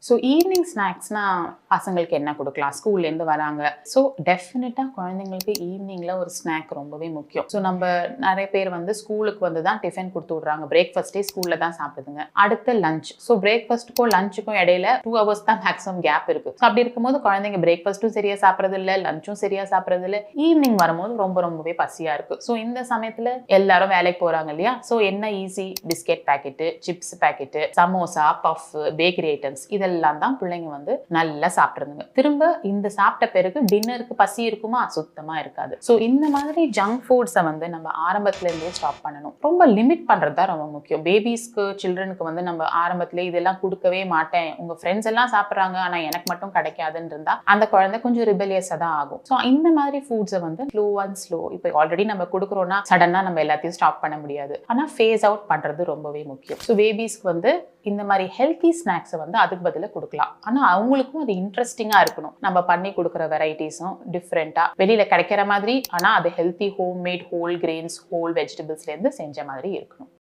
So evening ஸ்நாக்ஸ்னா பசங்களுக்கு என்ன கொடுக்கலாம்? ஸ்கூல்லேருந்து வராங்க. ஸோ டெஃபினட்டாக குழந்தைங்களுக்கு ஈவினிங்கில் ஒரு ஸ்நாக் ரொம்பவே முக்கியம். ஸோ நம்ம நிறைய பேர் வந்து ஸ்கூலுக்கு வந்து தான் டிஃபன் கொடுத்து விட்றாங்க. பிரேக்ஃபாஸ்ட்டே ஸ்கூலில் தான் சாப்பிடுதுங்க. அடுத்து லஞ்ச். ஸோ பிரேக்ஃபாஸ்ட்டுக்கும் லஞ்சுக்கும் இடையில 2 hours தான் மேக்ஸிமம் கேப் இருக்கு. ஸோ அப்படி இருக்கும்போது குழந்தைங்க பிரேக்ஃபாஸ்ட்டும் சரியா சாப்பிட்றது இல்லை, லஞ்சும் சரியா சாப்பிட்றது இல்லை. ஈவினிங் வரும்போது ரொம்பவே பசியா இருக்கு. ஸோ இந்த சமயத்தில் எல்லாரும் வேலைக்கு போறாங்க இல்லையா? ஸோ என்ன easy? Biscuit packet, chips packet, samosa, puff, bakery items இதெல்லாம் தான் பிள்ளைங்க வந்து நல்லா சாப்பிட்றதுங்க. திரும்ப இந்த சாப்பிட்ட பிறகு டின்னருக்கு பசி இருக்குமா? சுத்தமா இருக்காது. ஸோ இந்த மாதிரி ஜங்க் ஃபுட்ஸை வந்து நம்ம ஆரம்பத்துல இருந்தே ஸ்டாப் பண்ணணும். ரொம்ப லிமிட் பண்றது தான் ரொம்ப முக்கியம். பேபிஸ்க்கு, சில்ட்ரனுக்கு வந்து நம்ம ஆரம்பத்திலே இதெல்லாம் கொடுக்கவே மாட்டேன், உங்க ஃப்ரெண்ட்ஸ் எல்லாம் சாப்பிட்றாங்க ஆனா எனக்கு மட்டும் கிடைக்காதுன்னு இருந்தா அந்த குழந்தை கொஞ்சம் ரிபெலியஸா தான் ஆகும். ஸோ இந்த மாதிரி ஃபுட்ஸை வந்து ஸ்லோ இப்போ ஆல்ரெடி நம்ம கொடுக்குறோம்னா சடனா நம்ம எல்லாத்தையும் ஸ்டாப் பண்ண முடியாது. ஆனா ஃபேஸ் அவுட் பண்றது ரொம்பவே முக்கியம். ஸோ பேபிஸ்க்கு வந்து இந்த மாதிரி ஹெல்த்தி ஸ்நாக்ஸை வந்து அதுக்கு பதிலாக கொடுக்கலாம். ஆனால் அவங்களுக்கும் அது இன்ட்ரெஸ்டிங்காக இருக்கணும். நம்ம பண்ணி கொடுக்குற வெரைட்டிஸும் டிஃப்ரெண்ட்டாக வெளியில் கிடைக்கிற மாதிரி, ஆனால் அது healthy homemade whole grains whole வெஜிடபிள்ஸ்லேருந்து செஞ்ச மாதிரி இருக்கணும்.